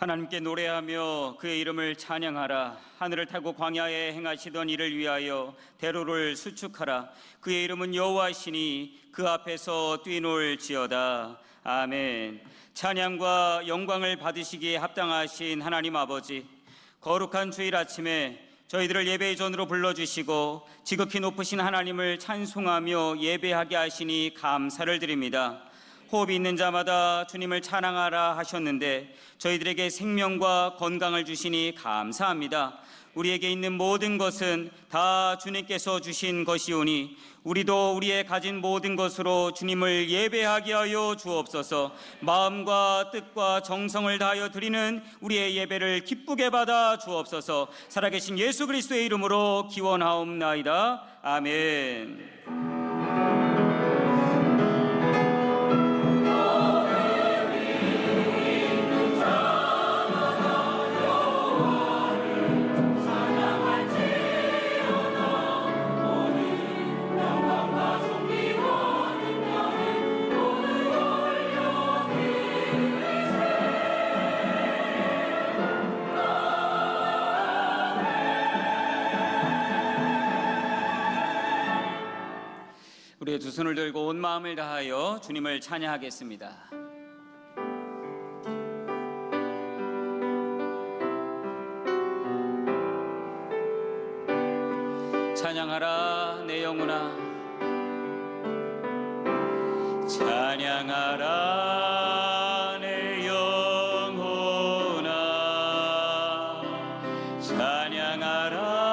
하나님께 노래하며 그의 이름을 찬양하라. 하늘을 타고 광야에 행하시던 이를 위하여 대로를 수축하라. 그의 이름은 여호와시니 그 앞에서 뛰놀지어다. 아멘. 찬양과 영광을 받으시기에 합당하신 하나님 아버지, 거룩한 주일 아침에 저희들을 예배의 전으로 불러주시고 지극히 높으신 하나님을 찬송하며 예배하게 하시니 감사를 드립니다. 호흡이 있는 자마다 주님을 찬양하라 하셨는데 저희들에게 생명과 건강을 주시니 감사합니다. 우리에게 있는 모든 것은 다 주님께서 주신 것이오니 우리도 우리의 가진 모든 것으로 주님을 예배하게 하여 주옵소서. 마음과 뜻과 정성을 다하여 드리는 우리의 예배를 기쁘게 받아 주옵소서. 살아계신 예수 그리스도의 이름으로 기원하옵나이다. 아멘. 우리의 두 손을 들고 온 마음을 다하여 주님을 찬양하겠습니다. 찬양하라 내 영혼아, 찬양하라 내 영혼아, 찬양하라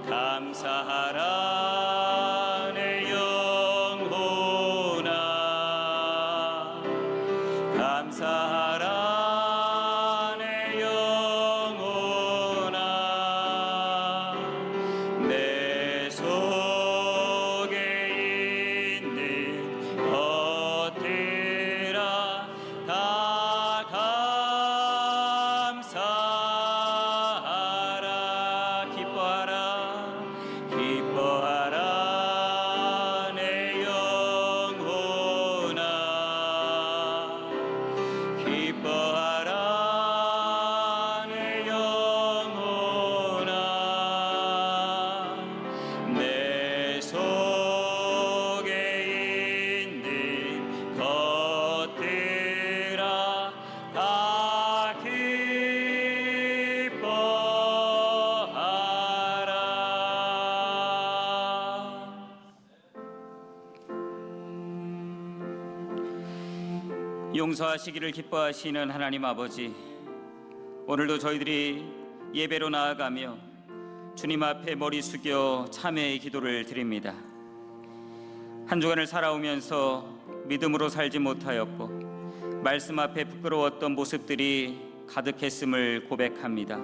감사하라 내 영혼아, 감사하라 내 영혼아, 내 속에 있는 것들아 다 감사하라. 기뻐하라 내 영혼아, 기뻐하라 내 영혼아, 내 속에 있는 것들아 다 용서하시기를 기뻐하시는 하나님 아버지, 오늘도 저희들이 예배로 나아가며 주님 앞에 머리 숙여 참회의 기도를 드립니다. 한 주간을 살아오면서 믿음으로 살지 못하였고 말씀 앞에 부끄러웠던 모습들이 가득했음을 고백합니다.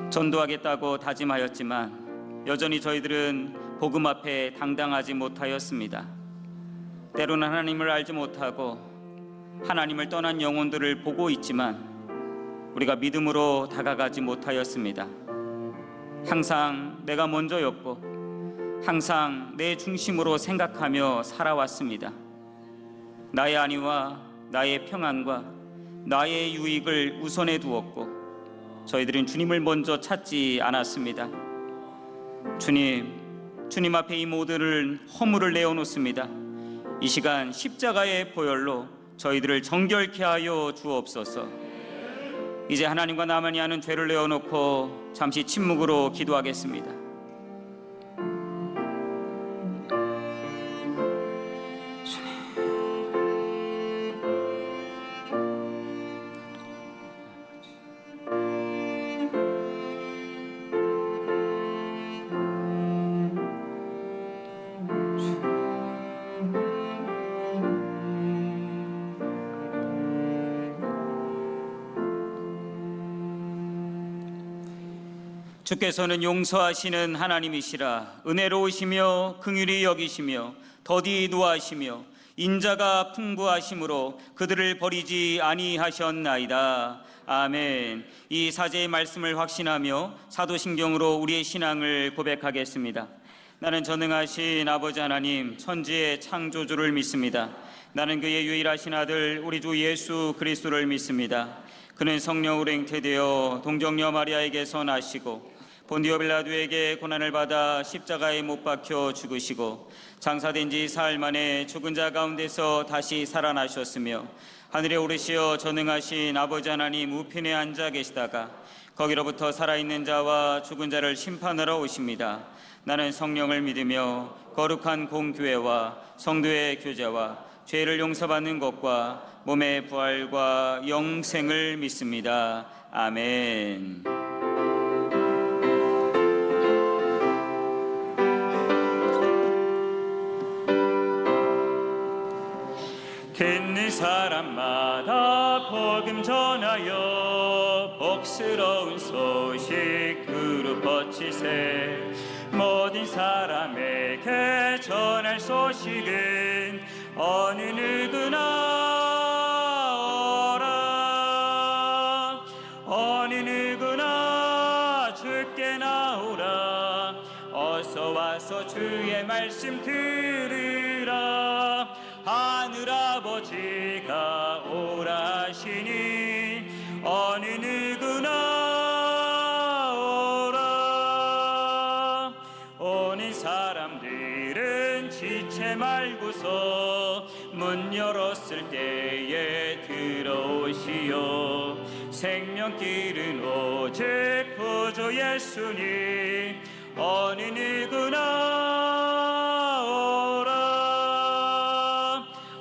전도하겠다고 다짐하였지만 여전히 저희들은 복음 앞에 당당하지 못하였습니다. 때로는 하나님을 알지 못하고 하나님을 떠난 영혼들을 보고 있지만 우리가 믿음으로 다가가지 못하였습니다. 항상 내가 먼저였고 항상 내 중심으로 생각하며 살아왔습니다. 나의 안위와 나의 평안과 나의 유익을 우선해 두었고 저희들은 주님을 먼저 찾지 않았습니다. 주님 앞에 이 모든 허물을 내어놓습니다. 이 시간 십자가의 보혈로 저희들을 정결케 하여 주옵소서. 이제 하나님과 나만이 아는 죄를 내어놓고 잠시 침묵으로 기도하겠습니다. 주께서는 용서하시는 하나님이시라. 은혜로우시며 긍휼히 여기시며 더디 노하시며 인자가 풍부하심으로 그들을 버리지 아니하셨나이다. 아멘. 이 사제의 말씀을 확신하며 사도신경으로 우리의 신앙을 고백하겠습니다. 나는 전능하신 아버지 하나님 천지의 창조주를 믿습니다. 나는 그의 유일하신 아들 우리 주 예수 그리스도를 믿습니다. 그는 성령으로 잉태되어 동정녀 마리아에게서 나시고 본디오 빌라도에게 고난을 받아 십자가에 못 박혀 죽으시고 장사된 지 사흘 만에 죽은 자 가운데서 다시 살아나셨으며 하늘에 오르시어 전능하신 아버지 하나님 우편에 앉아 계시다가 거기로부터 살아있는 자와 죽은 자를 심판하러 오십니다. 나는 성령을 믿으며 거룩한 공교회와 성도의 교제와 죄를 용서받는 것과 몸의 부활과 영생을 믿습니다. 아멘. 듣는 사람마다 복음 전하여 복스러운 소식 두루 퍼치세. 모든 사람에게 전할 소식은 어느 누구나 오라. 어느 누구나 주께 나오라. 어서 와서 주의 말씀 들으라. 하늘아버지가 오라 하시니 어느 누구나 오라. 오는 사람들은 지체 말고서 문 열었을 때에 들어오시오. 생명길은 오직 구주 예수님 어느 누구나 오라.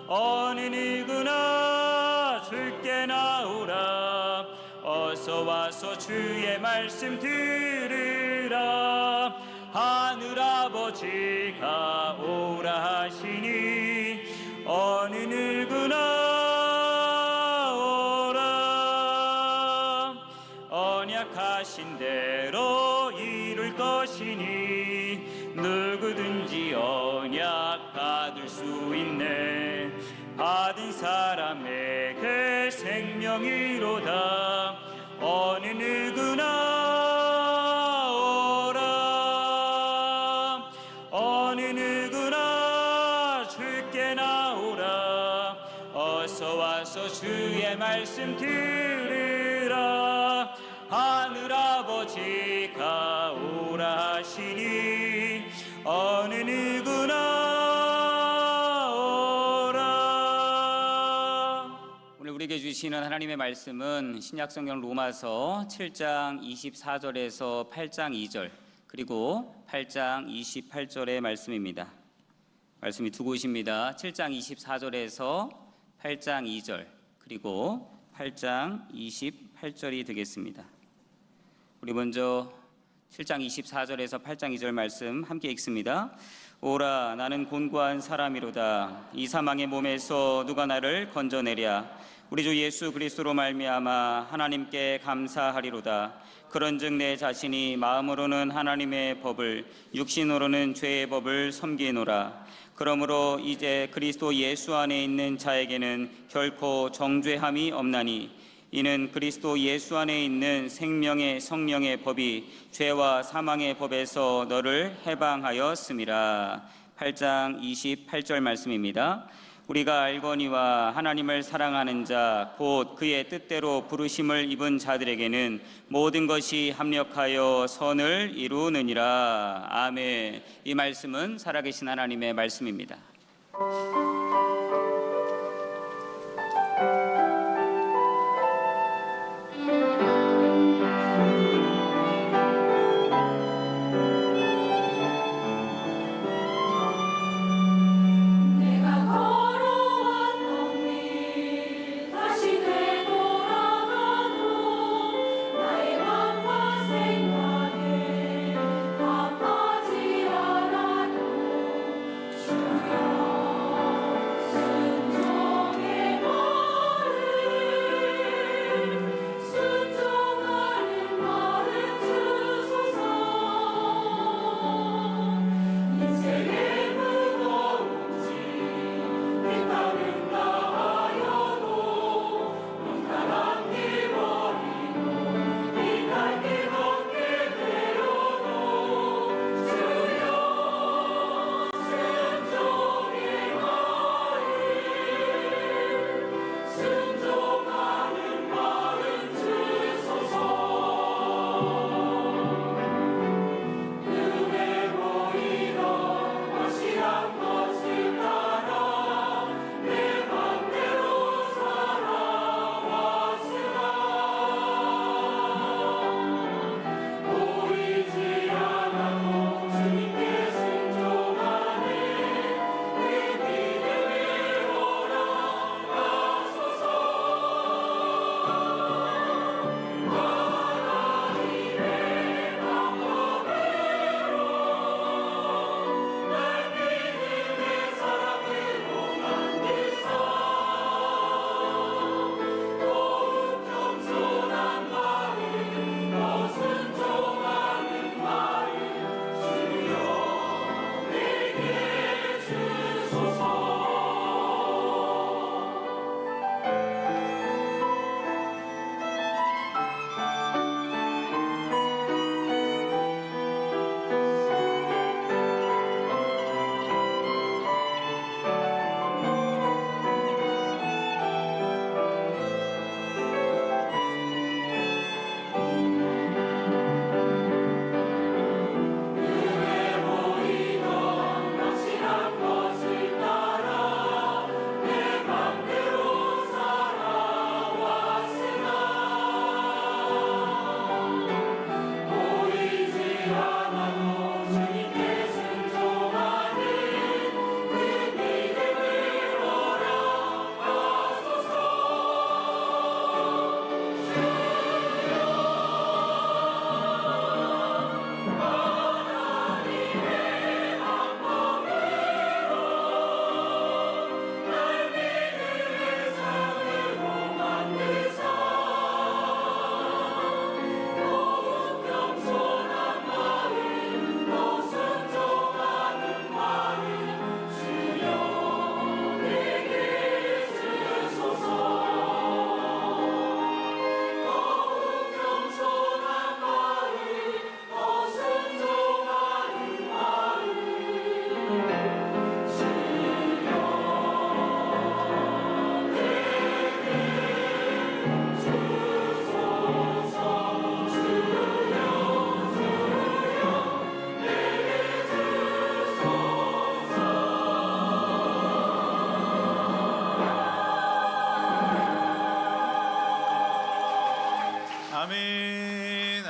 어느 누구나 주께 나오라. 어서 와서 주의 말씀 들으라. 하늘아버지가 오라 하시니 어느 누구나 오라. 언약하신 대로 이룰 것이니 누구든지 언약 받을 수 있네. 받은 사람에게 생명이로다. 어느 누구나 오라. 어느 누구나 주께 나오라. 어서 와서 주의 말씀 들으라. 하늘아버지가 오라 하시니 어느 누구나 오라. 오늘 우리에게 주시는 하나님의 말씀은 신약성경 로마서 7장 24절에서 8장 2절 그리고 8장 28절의 말씀입니다. 말씀이 두 곳입니다. 7장 24절에서 8장 2절 그리고 8장 28절이 되겠습니다. 우리 먼저 7장 24절에서 8장 2절 말씀 함께 읽습니다. 오라 나는 곤고한 사람이로다. 이 사망의 몸에서 누가 나를 건져내랴. 우리 주 예수 그리스도로 말미암아 하나님께 감사하리로다. 그런즉 내 자신이 마음으로는 하나님의 법을 육신으로는 죄의 법을 섬기노라. 그러므로 이제 그리스도 예수 안에 있는 자에게는 결코 정죄함이 없나니 이는 그리스도 예수 안에 있는 생명의 성령의 법이 죄와 사망의 법에서 너를 해방하였음이라. 8장 28절 말씀입니다. 우리가 알거니와 하나님을 사랑하는 자 곧 그의 뜻대로 부르심을 입은 자들에게는 모든 것이 합력하여 선을 이루느니라. 아멘. 이 말씀은 살아계신 하나님의 말씀입니다.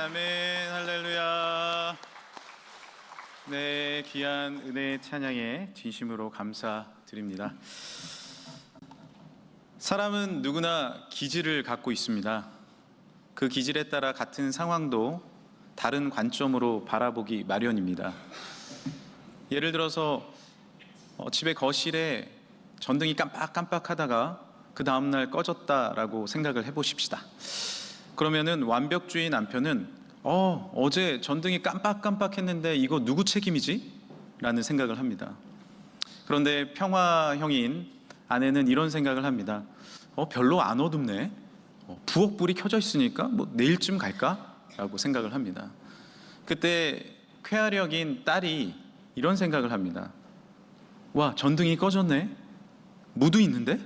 아멘, 할렐루야. 네, 귀한 은혜의 찬양에 진심으로 감사드립니다. 사람은 누구나 기질을 갖고 있습니다. 그 기질에 따라 같은 상황도 다른 관점으로 바라보기 마련입니다. 예를 들어서 집의 거실에 전등이 깜빡깜빡하다가 그 다음날 꺼졌다라고 생각을 해보십시다. 그러면은 완벽주의 남편은 어제 전등이 깜빡깜빡했는데 이거 누구 책임이지? 라는 생각을 합니다. 그런데 평화형인 아내는 이런 생각을 합니다. 별로 안 어둡네. 부엌불이 켜져 있으니까 뭐 내일쯤 갈까? 라고 생각을 합니다. 그때 쾌활역인 딸이 이런 생각을 합니다. 와, 전등이 꺼졌네. 무도 있는데?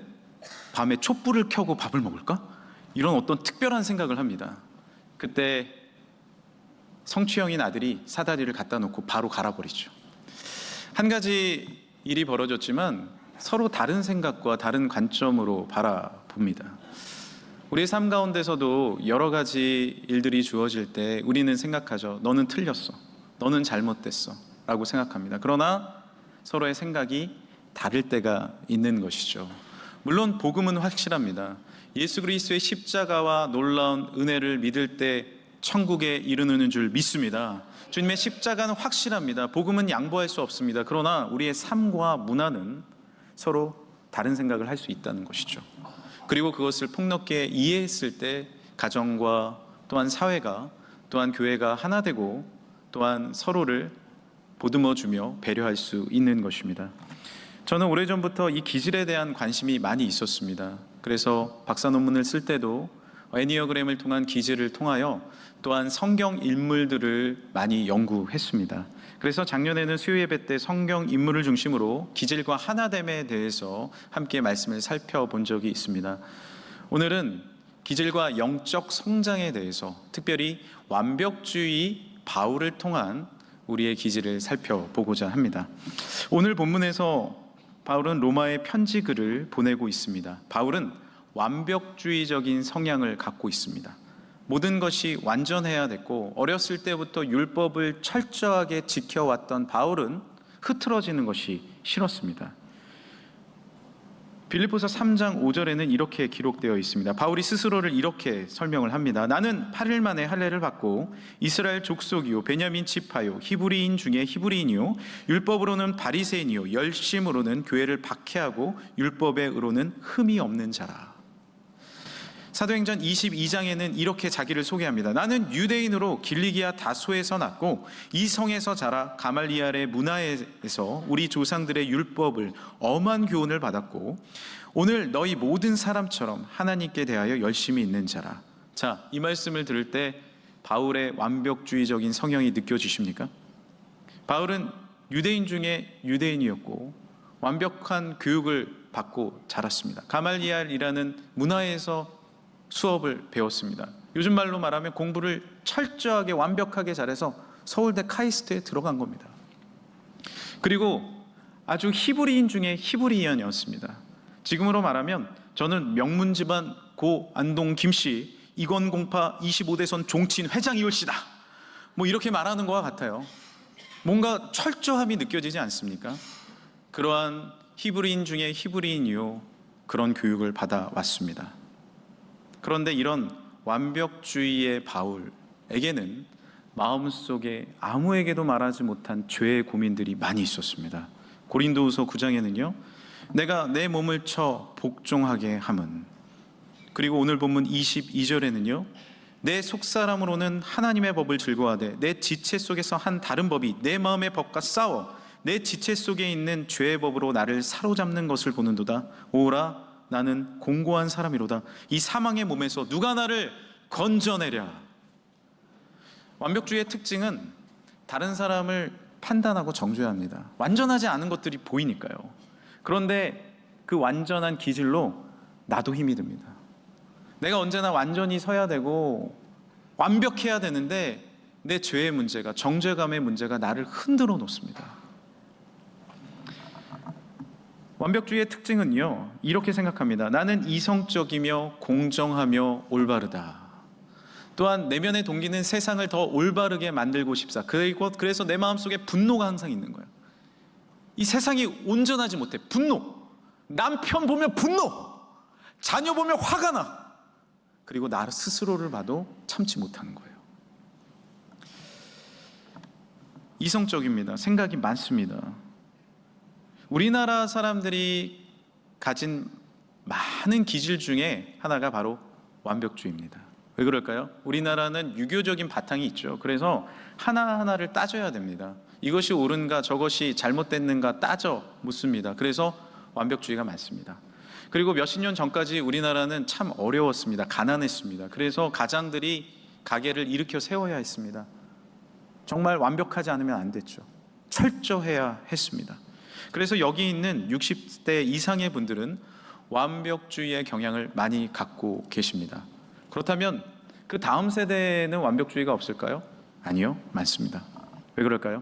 밤에 촛불을 켜고 밥을 먹을까? 이런 어떤 특별한 생각을 합니다. 그때 성취형인 아들이 사다리를 갖다 놓고 바로 갈아버리죠. 한 가지 일이 벌어졌지만 서로 다른 생각과 다른 관점으로 바라봅니다. 우리의 삶 가운데서도 여러 가지 일들이 주어질 때 우리는 생각하죠. 너는 틀렸어. 너는 잘못됐어. 라고 생각합니다. 그러나 서로의 생각이 다를 때가 있는 것이죠. 물론 복음은 확실합니다. 예수 그리스도의 십자가와 놀라운 은혜를 믿을 때 천국에 이르는 줄 믿습니다. 주님의 십자가는 확실합니다. 복음은 양보할 수 없습니다. 그러나 우리의 삶과 문화는 서로 다른 생각을 할 수 있다는 것이죠. 그리고 그것을 폭넓게 이해했을 때 가정과 또한 사회가 또한 교회가 하나 되고 또한 서로를 보듬어주며 배려할 수 있는 것입니다. 저는 오래전부터 이 기질에 대한 관심이 많이 있었습니다. 그래서 박사 논문을 쓸 때도 애니어그램을 통한 기질을 통하여 또한 성경 인물들을 많이 연구했습니다. 그래서 작년에는 수요 예배 때 성경 인물을 중심으로 기질과 하나됨에 대해서 함께 말씀을 살펴본 적이 있습니다. 오늘은 기질과 영적 성장에 대해서 특별히 완벽주의 바울을 통한 우리의 기질을 살펴보고자 합니다. 오늘 본문에서 바울은 로마에 편지 글을 보내고 있습니다. 바울은 완벽주의적인 성향을 갖고 있습니다. 모든 것이 완전해야 됐고 어렸을 때부터 율법을 철저하게 지켜왔던 바울은 흐트러지는 것이 싫었습니다. 빌립보서 3장 5절에는 이렇게 기록되어 있습니다. 바울이 스스로를 이렇게 설명을 합니다. 나는 8일 만에 할례를 받고 이스라엘 족속이요 베냐민 지파요 히브리인 중에 히브리인이요 율법으로는 바리새인이요 열심으로는 교회를 박해하고 율법의 의로는 흠이 없는 자라. 사도행전 22장에는 이렇게 자기를 소개합니다. 나는 유대인으로 길리기아 다소에서 났고 이 성에서 자라 가말리알의 문화에서 우리 조상들의 율법을 엄한 교훈을 받았고 오늘 너희 모든 사람처럼 하나님께 대하여 열심히 있는 자라. 자, 이 말씀을 들을 때 바울의 완벽주의적인 성향이 느껴지십니까? 바울은 유대인 중에 유대인이었고 완벽한 교육을 받고 자랐습니다. 가말리알이라는 문화에서 수업을 배웠습니다. 요즘 말로 말하면 공부를 철저하게 완벽하게 잘해서 서울대 카이스트에 들어간 겁니다. 그리고 아주 히브리인 중에 히브리인이었습니다. 지금으로 말하면 저는 명문 집안 고 안동 김씨 이건공파 25대선 종친 회장이올시다. 뭐 이렇게 말하는 것과 같아요. 뭔가 철저함이 느껴지지 않습니까? 그러한 히브리인 중에 히브리인이요 그런 교육을 받아왔습니다. 그런데 이런 완벽주의의 바울에게는 마음속에 아무에게도 말하지 못한 죄의 고민들이 많이 있었습니다. 고린도후서 9장에는요 내가 내 몸을 쳐 복종하게 함은, 그리고 오늘 본문 22절에는요 내 속사람으로는 하나님의 법을 즐거워하되 내 지체 속에서 한 다른 법이 내 마음의 법과 싸워 내 지체 속에 있는 죄의 법으로 나를 사로잡는 것을 보는도다. 오라 나는 공고한 사람이로다. 이 사망의 몸에서 누가 나를 건져내랴. 완벽주의의 특징은 다른 사람을 판단하고 정죄합니다. 완전하지 않은 것들이 보이니까요. 그런데 그 완전한 기질로 나도 힘이 듭니다. 내가 언제나 완전히 서야 되고 완벽해야 되는데 내 죄의 문제가, 정죄감의 문제가 나를 흔들어 놓습니다. 완벽주의의 특징은요 이렇게 생각합니다. 나는 이성적이며 공정하며 올바르다. 또한 내면의 동기는 세상을 더 올바르게 만들고 싶사. 그래서 내 마음속에 분노가 항상 있는 거예요. 이 세상이 온전하지 못해. 분노. 남편 보면 분노. 자녀 보면 화가 나. 그리고 나 스스로를 봐도 참지 못하는 거예요. 이성적입니다. 생각이 많습니다. 우리나라 사람들이 가진 많은 기질 중에 하나가 바로 완벽주의입니다. 왜 그럴까요? 우리나라는 유교적인 바탕이 있죠. 그래서 하나하나를 따져야 됩니다. 이것이 옳은가 저것이 잘못됐는가 따져 묻습니다. 그래서 완벽주의가 많습니다. 그리고 몇십 년 전까지 우리나라는 참 어려웠습니다. 가난했습니다. 그래서 가장들이 가게를 일으켜 세워야 했습니다. 정말 완벽하지 않으면 안 됐죠. 철저해야 했습니다. 그래서 여기 있는 60대 이상의 분들은 완벽주의의 경향을 많이 갖고 계십니다. 그렇다면 그 다음 세대는 완벽주의가 없을까요? 아니요, 많습니다. 왜 그럴까요?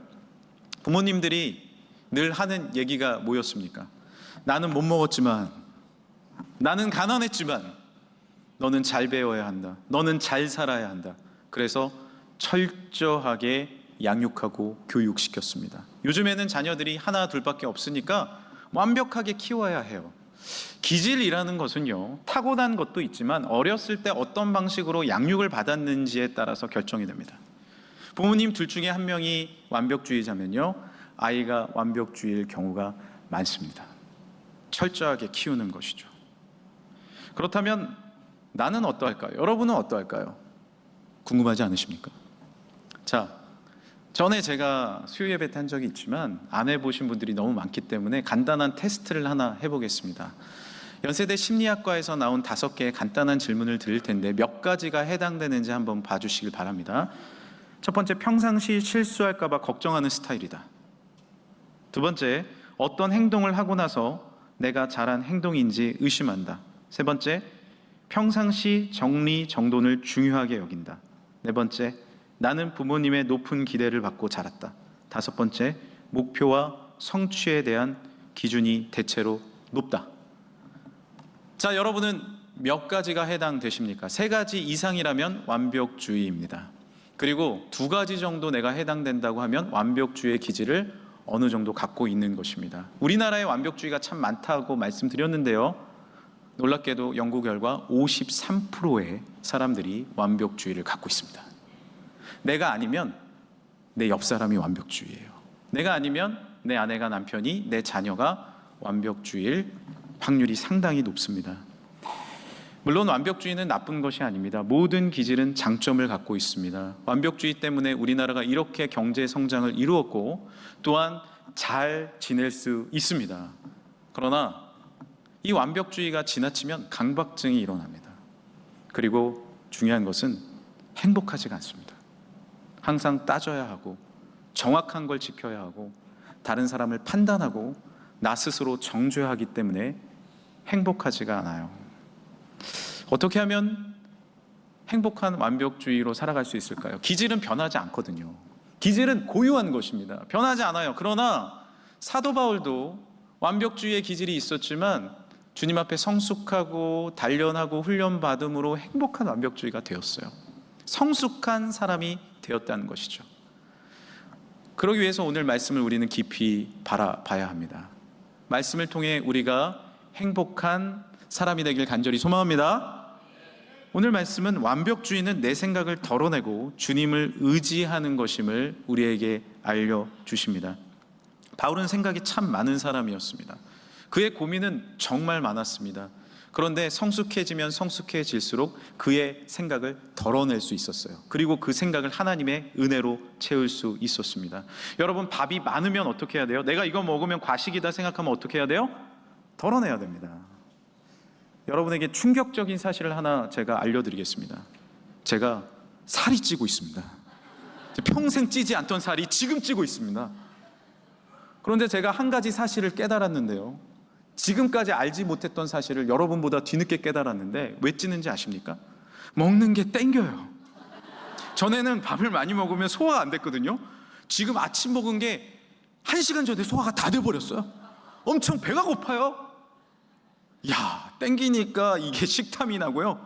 부모님들이 늘 하는 얘기가 뭐였습니까? 나는 못 먹었지만, 나는 가난했지만, 너는 잘 배워야 한다. 너는 잘 살아야 한다. 그래서 철저하게 양육하고 교육시켰습니다. 요즘에는 자녀들이 하나 둘밖에 없으니까 완벽하게 키워야 해요. 기질이라는 것은요, 타고난 것도 있지만 어렸을 때 어떤 방식으로 양육을 받았는지에 따라서 결정이 됩니다. 부모님 둘 중에 한 명이 완벽주의자면요, 아이가 완벽주의일 경우가 많습니다. 철저하게 키우는 것이죠. 그렇다면 나는 어떠할까요? 여러분은 어떠할까요? 궁금하지 않으십니까? 자, 전에 제가 수요 예배 한 적이 있지만 안 해보신 분들이 너무 많기 때문에 간단한 테스트를 하나 해보겠습니다. 연세대 심리학과에서 나온 5개의 간단한 질문을 드릴 텐데 몇 가지가 해당되는지 한번 봐주시길 바랍니다. 첫 번째, 평상시 실수할까 봐 걱정하는 스타일이다. 두 번째, 어떤 행동을 하고 나서 내가 잘한 행동인지 의심한다. 세 번째, 평상시 정리 정돈을 중요하게 여긴다. 네 번째, 나는 부모님의 높은 기대를 받고 자랐다. 다섯 번째, 목표와 성취에 대한 기준이 대체로 높다. 자, 여러분은 몇 가지가 해당되십니까? 3가지 이상이라면 완벽주의입니다. 그리고 2가지 정도 내가 해당된다고 하면 완벽주의의 기질을 어느 정도 갖고 있는 것입니다. 우리나라의 완벽주의가 참 많다고 말씀드렸는데요, 놀랍게도 연구 결과 53%의 사람들이 완벽주의를 갖고 있습니다. 내가 아니면 내 옆 사람이 완벽주의예요. 내가 아니면 내 아내가, 남편이, 내 자녀가 완벽주의일 확률이 상당히 높습니다. 물론 완벽주의는 나쁜 것이 아닙니다. 모든 기질은 장점을 갖고 있습니다. 완벽주의 때문에 우리나라가 이렇게 경제 성장을 이루었고 또한 잘 지낼 수 있습니다. 그러나 이 완벽주의가 지나치면 강박증이 일어납니다. 그리고 중요한 것은 행복하지가 않습니다. 항상 따져야 하고 정확한 걸 지켜야 하고 다른 사람을 판단하고 나 스스로 정죄하기 때문에 행복하지가 않아요. 어떻게 하면 행복한 완벽주의로 살아갈 수 있을까요? 기질은 변하지 않거든요. 기질은 고유한 것입니다. 변하지 않아요. 그러나 사도 바울도 완벽주의의 기질이 있었지만 주님 앞에 성숙하고 단련하고 훈련받음으로 행복한 완벽주의가 되었어요. 성숙한 사람이 되었다는 것이죠. 그러기 위해서 오늘 말씀을 우리는 깊이 바라봐야 합니다. 말씀을 통해 우리가 행복한 사람이 되길 간절히 소망합니다. 오늘 말씀은 완벽주의는 내 생각을 덜어내고 주님을 의지하는 것임을 우리에게 알려주십니다. 바울은 생각이 참 많은 사람이었습니다. 그의 고민은 정말 많았습니다. 그런데 성숙해지면 성숙해질수록 그의 생각을 덜어낼 수 있었어요. 그리고 그 생각을 하나님의 은혜로 채울 수 있었습니다. 여러분, 밥이 많으면 어떻게 해야 돼요? 내가 이거 먹으면 과식이다 생각하면 어떻게 해야 돼요? 덜어내야 됩니다. 여러분에게 충격적인 사실을 하나 제가 알려드리겠습니다. 제가 살이 찌고 있습니다. 평생 찌지 않던 살이 지금 찌고 있습니다. 그런데 제가 한 가지 사실을 깨달았는데요, 지금까지 알지 못했던 사실을 여러분보다 뒤늦게 깨달았는데 왜 찌는지 아십니까? 먹는 게 땡겨요. 전에는 밥을 많이 먹으면 소화가 안 됐거든요. 지금 아침 먹은 게 1시간 전에 소화가 다 돼버렸어요. 엄청 배가 고파요. 야, 땡기니까 이게 식탐이 나고요,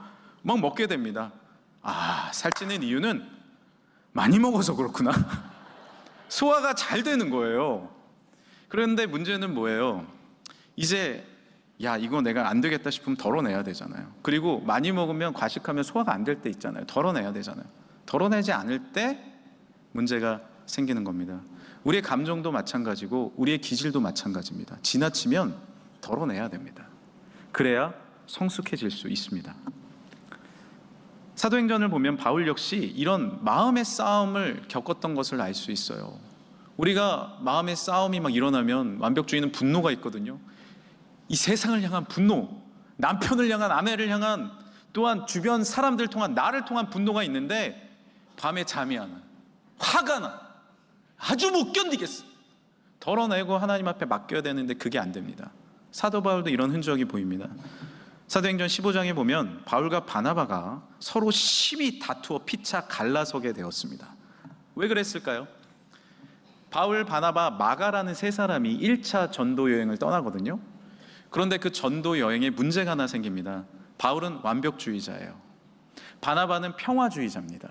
막 먹게 됩니다. 살찌는 이유는 많이 먹어서 그렇구나. 소화가 잘 되는 거예요. 그런데 문제는 뭐예요? 이제 이거 내가 안 되겠다 싶으면 덜어내야 되잖아요. 그리고 많이 먹으면 과식하면 소화가 안 될 때 있잖아요. 덜어내야 되잖아요. 덜어내지 않을 때 문제가 생기는 겁니다. 우리의 감정도 마찬가지고 우리의 기질도 마찬가지입니다. 지나치면 덜어내야 됩니다. 그래야 성숙해질 수 있습니다. 사도행전을 보면 바울 역시 이런 마음의 싸움을 겪었던 것을 알 수 있어요. 우리가 마음의 싸움이 막 일어나면 완벽주의는 분노가 있거든요. 이 세상을 향한 분노, 남편을 향한, 아내를 향한, 또한 주변 사람들 통한, 나를 통한 분노가 있는데 밤에 잠이 안 와요. 화가 나. 아주 못 견디겠어. 덜어내고 하나님 앞에 맡겨야 되는데 그게 안 됩니다. 사도 바울도 이런 흔적이 보입니다. 사도행전 15장에 보면 바울과 바나바가 서로 심히 다투어 피차 갈라서게 되었습니다. 왜 그랬을까요? 바울, 바나바, 마가라는 세 사람이 1차 전도 여행을 떠나거든요. 그런데 그 전도 여행에 문제가 하나 생깁니다. 바울은 완벽주의자예요. 바나바는 평화주의자입니다.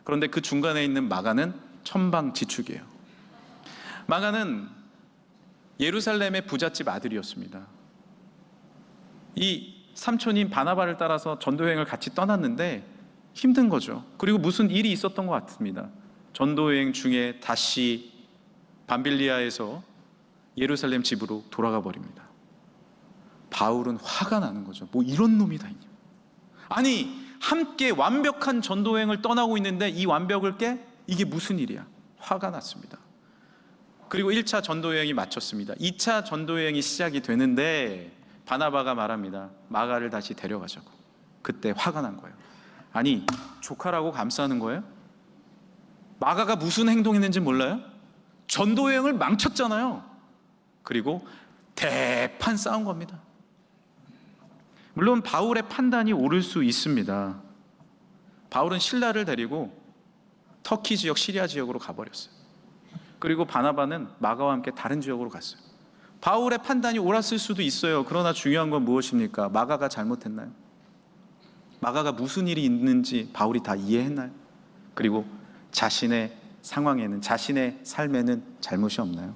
그런데 그 중간에 있는 마가는 천방지축이에요. 마가는 예루살렘의 부잣집 아들이었습니다. 이 삼촌인 바나바를 따라서 전도여행을 같이 떠났는데 힘든 거죠. 그리고 무슨 일이 있었던 것 같습니다. 전도여행 중에 다시 밤빌리아에서 예루살렘 집으로 돌아가 버립니다. 바울은 화가 나는 거죠. 뭐 이런 놈이 다 있냐. 아니, 함께 완벽한 전도여행을 떠나고 있는데 이 완벽을 깨? 이게 무슨 일이야? 화가 났습니다. 그리고 1차 전도여행이 마쳤습니다. 2차 전도여행이 시작이 되는데 바나바가 말합니다. 마가를 다시 데려가자고. 그때 화가 난 거예요. 아니, 조카라고 감싸는 거예요? 마가가 무슨 행동했는지 몰라요? 전도여행을 망쳤잖아요. 그리고 대판 싸운 겁니다. 물론 바울의 판단이 옳을 수 있습니다. 바울은 실라를 데리고 터키 지역, 시리아 지역으로 가버렸어요. 그리고 바나바는 마가와 함께 다른 지역으로 갔어요. 바울의 판단이 옳았을 수도 있어요. 그러나 중요한 건 무엇입니까? 마가가 잘못했나요? 마가가 무슨 일이 있는지 바울이 다 이해했나요? 그리고 자신의 상황에는, 자신의 삶에는 잘못이 없나요?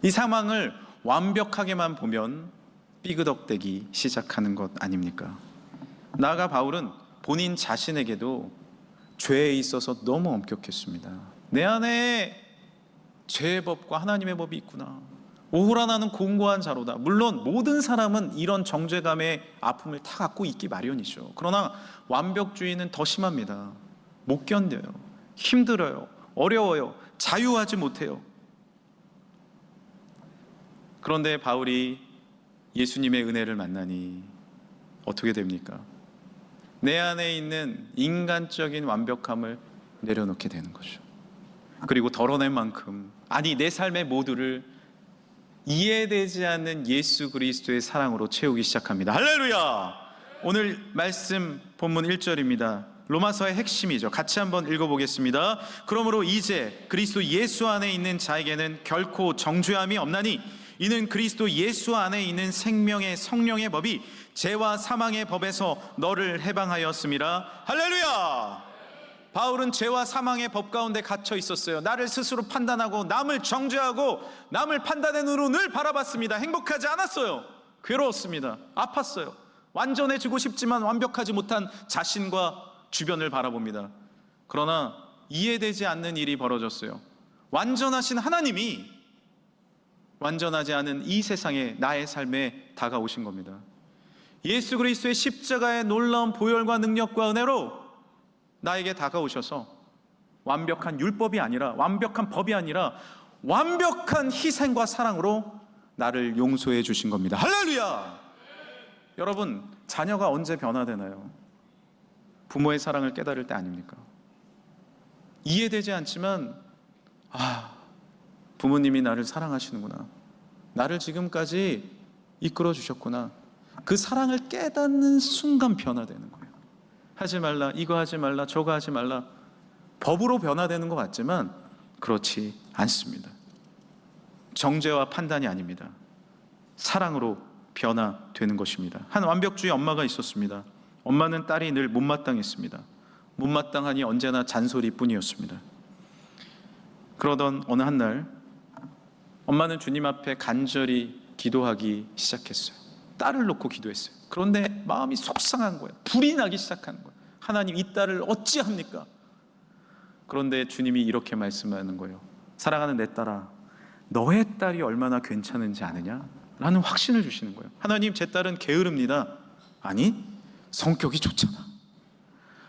이 상황을 완벽하게만 보면 삐그덕대기 시작하는 것 아닙니까? 나아가 바울은 본인 자신에게도 죄에 있어서 너무 엄격했습니다. 내 안에 죄의 법과 하나님의 법이 있구나. 오호라 나는 공고한 자로다. 물론 모든 사람은 이런 정죄감의 아픔을 다 갖고 있기 마련이죠. 그러나 완벽주의는 더 심합니다. 못 견뎌요. 힘들어요. 어려워요. 자유하지 못해요. 그런데 바울이 예수님의 은혜를 만나니 어떻게 됩니까? 내 안에 있는 인간적인 완벽함을 내려놓게 되는 거죠. 그리고 덜어낸 만큼, 아니 내 삶의 모두를 이해되지 않는 예수 그리스도의 사랑으로 채우기 시작합니다. 할렐루야! 오늘 말씀 본문 1절입니다. 로마서의 핵심이죠. 같이 한번 읽어보겠습니다. 그러므로 이제 그리스도 예수 안에 있는 자에게는 결코 정죄함이 없나니 이는 그리스도 예수 안에 있는 생명의 성령의 법이 죄와 사망의 법에서 너를 해방하였음이라. 할렐루야! 바울은 죄와 사망의 법 가운데 갇혀 있었어요. 나를 스스로 판단하고 남을 정죄하고 남을 판단의 눈으로 늘 바라봤습니다. 행복하지 않았어요. 괴로웠습니다. 아팠어요. 완전해지고 싶지만 완벽하지 못한 자신과 주변을 바라봅니다. 그러나 이해되지 않는 일이 벌어졌어요. 완전하신 하나님이 완전하지 않은 이 세상에 나의 삶에 다가오신 겁니다. 예수 그리스도의 십자가의 놀라운 보혈과 능력과 은혜로 나에게 다가오셔서 완벽한 율법이 아니라, 완벽한 법이 아니라 완벽한 희생과 사랑으로 나를 용서해 주신 겁니다. 할렐루야! 여러분, 자녀가 언제 변화되나요? 부모의 사랑을 깨달을 때 아닙니까? 이해되지 않지만 부모님이 나를 사랑하시는구나, 나를 지금까지 이끌어 주셨구나, 그 사랑을 깨닫는 순간 변화되는 거예요. 하지 말라, 이거 하지 말라, 저거 하지 말라, 법으로 변화되는 것 같지만 그렇지 않습니다. 정죄와 판단이 아닙니다. 사랑으로 변화되는 것입니다. 한 완벽주의 엄마가 있었습니다. 엄마는 딸이 늘 못마땅했습니다. 못마땅하니 언제나 잔소리뿐이었습니다. 그러던 어느 한날 엄마는 주님 앞에 간절히 기도하기 시작했어요. 딸을 놓고 기도했어요. 그런데 마음이 속상한 거예요. 불이 나기 시작하는 거예요. 하나님, 이 딸을 어찌합니까? 그런데 주님이 이렇게 말씀하는 거예요. 사랑하는 내 딸아, 너의 딸이 얼마나 괜찮은지 아느냐? 라는 확신을 주시는 거예요. 하나님, 제 딸은 게으릅니다. 아니, 성격이 좋잖아.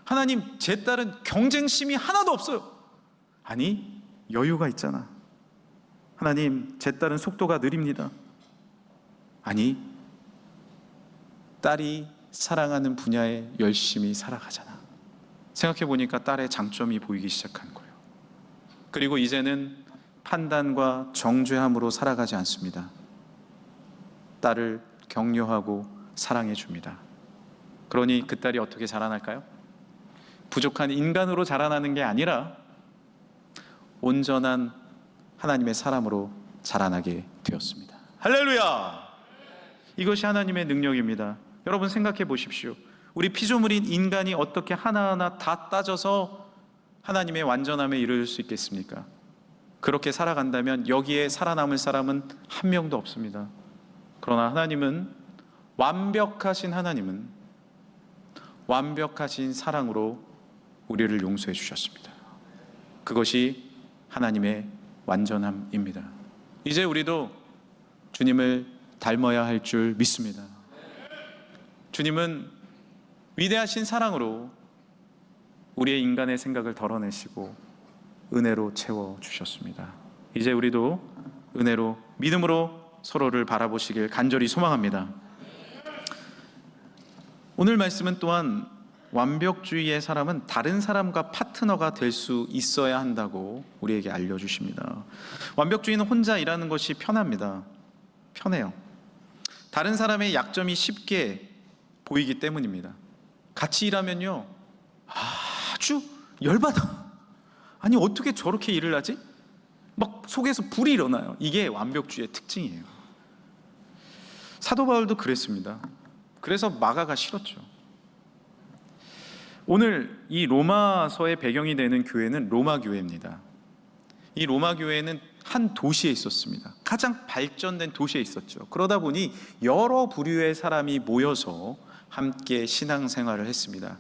하나님, 제 딸은 경쟁심이 하나도 없어요. 아니, 여유가 있잖아. 하나님, 제 딸은 속도가 느립니다. 아니, 딸이 사랑하는 분야에 열심히 살아가잖아. 생각해 보니까 딸의 장점이 보이기 시작한 거예요. 그리고 이제는 판단과 정죄함으로 살아가지 않습니다. 딸을 격려하고 사랑해 줍니다. 그러니 그 딸이 어떻게 자라날까요? 부족한 인간으로 자라나는 게 아니라 온전한 하나님의 사람으로 자라나게 되었습니다. 할렐루야! 이것이 하나님의 능력입니다. 여러분 생각해 보십시오. 우리 피조물인 인간이 어떻게 하나하나 다 따져서 하나님의 완전함에 이를 수 있겠습니까? 그렇게 살아간다면 여기에 살아남을 사람은 한 명도 없습니다. 그러나 하나님은 완벽하신 사랑으로 우리를 용서해 주셨습니다. 그것이 하나님의 완전함입니다. 이제 우리도 주님을 닮아야 할 줄 믿습니다. 주님은 위대하신 사랑으로 우리의 인간의 생각을 덜어내시고 은혜로 채워주셨습니다. 이제 우리도 은혜로, 믿음으로 서로를 바라보시길 간절히 소망합니다. 오늘 말씀은 또한 완벽주의의 사람은 다른 사람과 파트너가 될 수 있어야 한다고 우리에게 알려주십니다. 완벽주의는 혼자 일하는 것이 편합니다. 편해요. 다른 사람의 약점이 쉽게 보이기 때문입니다. 같이 일하면요, 아주 열받아. 아니, 어떻게 저렇게 일을 하지? 막 속에서 불이 일어나요. 이게 완벽주의의 특징이에요. 사도 바울도 그랬습니다. 그래서 마가가 싫었죠. 오늘 이 로마서의 배경이 되는 교회는 로마 교회입니다. 이 로마 교회는 한 도시에 있었습니다. 가장 발전된 도시에 있었죠. 그러다 보니 여러 부류의 사람이 모여서 함께 신앙생활을 했습니다.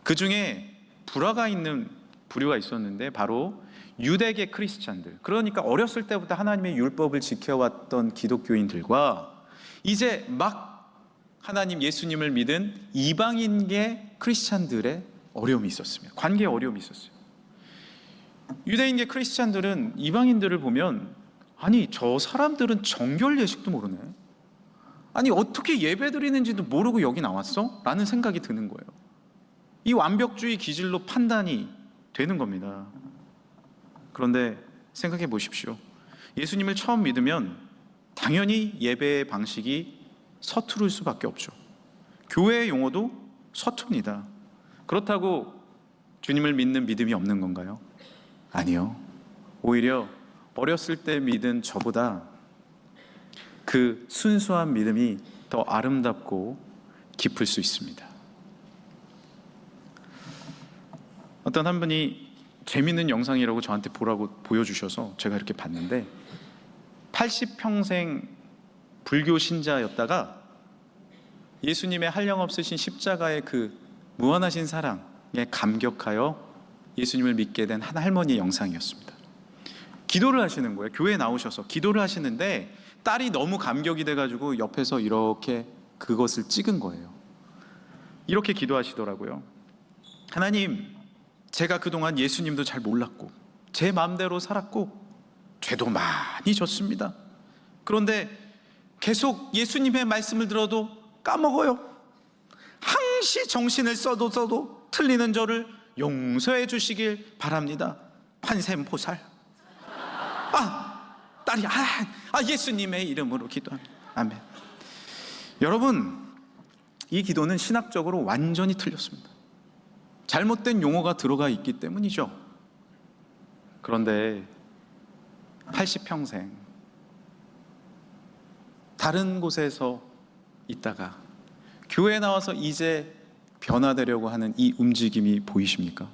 그 중에 불화가 있는 부류가 있었는데 바로 유대계 크리스찬들, 그러니까 어렸을 때부터 하나님의 율법을 지켜왔던 기독교인들과 이제 막 하나님 예수님을 믿은 이방인계 크리스찬들의 어려움이 있었습니다. 관계에 어려움이 있었어요. 유대인계 크리스찬들은 이방인들을 보면, 아니, 저 사람들은 정결 예식도 모르네. 아니, 어떻게 예배 드리는지도 모르고 여기 나왔어? 라는 생각이 드는 거예요. 이 완벽주의 기질로 판단이 되는 겁니다. 그런데 생각해 보십시오. 예수님을 처음 믿으면 당연히 예배의 방식이 서투를 수밖에 없죠. 교회의 용어도 서툽니다. 그렇다고 주님을 믿는 믿음이 없는 건가요? 아니요. 오히려 어렸을 때 믿은 저보다 그 순수한 믿음이 더 아름답고 깊을 수 있습니다. 어떤 한 분이 재밌는 영상이라고 저한테 보라고 보여주셔서 제가 이렇게 봤는데, 80평생 불교 신자였다가 예수님의 한량없으신 십자가의 그 무한하신 사랑에 감격하여 예수님을 믿게 된 한 할머니의 영상이었습니다. 기도를 하시는 거예요. 교회에 나오셔서 기도를 하시는데 딸이 너무 감격이 돼가지고 옆에서 이렇게 그것을 찍은 거예요. 이렇게 기도하시더라고요. 하나님, 제가 그동안 예수님도 잘 몰랐고 제 마음대로 살았고 죄도 많이 졌습니다. 그런데 계속 예수님의 말씀을 들어도 까먹어요. 항시 정신을 써도 틀리는 저를 용서해 주시길 바랍니다. 관세음보살. 딸이 예수님의 이름으로 기도합니다. 아멘. 여러분, 이 기도는 신학적으로 완전히 틀렸습니다. 잘못된 용어가 들어가 있기 때문이죠. 그런데 80평생 다른 곳에서 있다가 교회에 나와서 이제 변화되려고 하는 이 움직임이 보이십니까?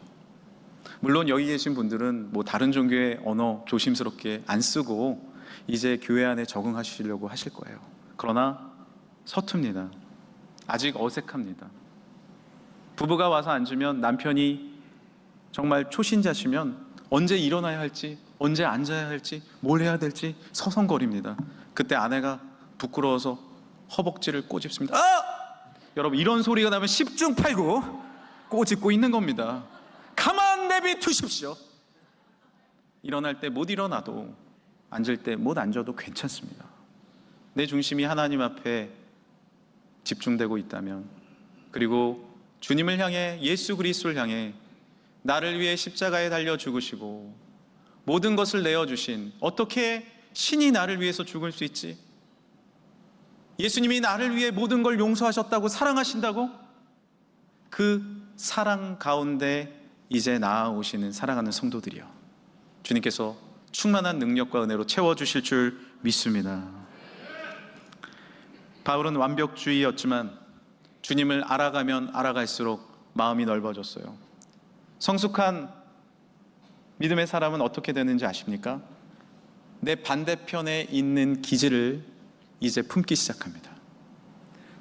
물론 여기 계신 분들은 뭐 다른 종교의 언어 조심스럽게 안 쓰고 이제 교회 안에 적응하시려고 하실 거예요. 그러나 서툽니다. 아직 어색합니다. 부부가 와서 앉으면 남편이 정말 초신자시면 언제 일어나야 할지, 언제 앉아야 할지, 뭘 해야 될지 서성거립니다. 그때 아내가 부끄러워서 허벅지를 꼬집습니다. 여러분, 이런 소리가 나면 10중 8구 꼬집고 있는 겁니다. 가만 내비 두십시오. 일어날 때 못 일어나도, 앉을 때 못 앉아도 괜찮습니다. 내 중심이 하나님 앞에 집중되고 있다면, 그리고 주님을 향해, 예수 그리스도를 향해 나를 위해 십자가에 달려 죽으시고 모든 것을 내어주신, 어떻게 신이 나를 위해서 죽을 수 있지? 예수님이 나를 위해 모든 걸 용서하셨다고, 사랑하신다고? 그 사랑 가운데 이제 나아오시는 사랑하는 성도들이요, 주님께서 충만한 능력과 은혜로 채워주실 줄 믿습니다. 바울은 완벽주의였지만 주님을 알아가면 알아갈수록 마음이 넓어졌어요. 성숙한 믿음의 사람은 어떻게 되는지 아십니까? 내 반대편에 있는 기질을 이제 품기 시작합니다.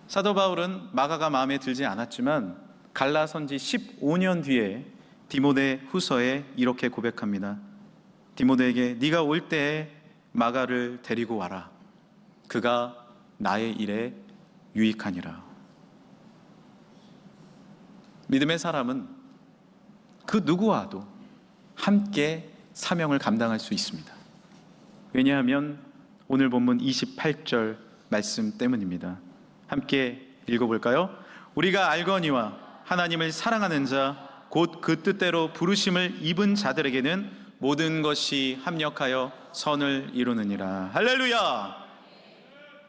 사도 바울은 마가가 마음에 들지 않았지만 갈라선지 15년 뒤에 디모데 후서에 이렇게 고백합니다. 디모데에게 네가 올 때에 마가를 데리고 와라. 그가 나의 일에 유익하니라. 믿음의 사람은 그 누구와도 함께 사명을 감당할 수 있습니다. 왜냐하면 오늘 본문 28절 말씀 때문입니다. 함께 읽어볼까요? 우리가 알거니와 하나님을 사랑하는 자 곧 그 뜻대로 부르심을 입은 자들에게는 모든 것이 합력하여 선을 이루느니라. 할렐루야!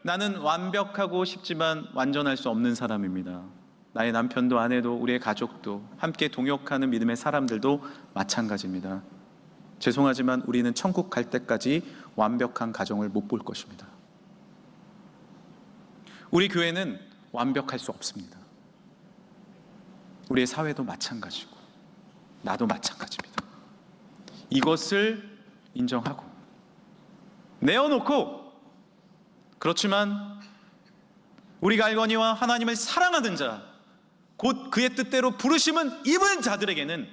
나는 완벽하고 싶지만 완전할 수 없는 사람입니다. 나의 남편도 아내도 우리의 가족도 함께 동역하는 믿음의 사람들도 마찬가지입니다. 죄송하지만 우리는 천국 갈 때까지 완벽한 가정을 못 볼 것입니다. 우리 교회는 완벽할 수 없습니다. 우리의 사회도 마찬가지고 나도 마찬가지입니다. 이것을 인정하고 내어놓고, 그렇지만 우리가 알거니와 하나님을 사랑하는 자 곧 그의 뜻대로 부르심은 입은 자들에게는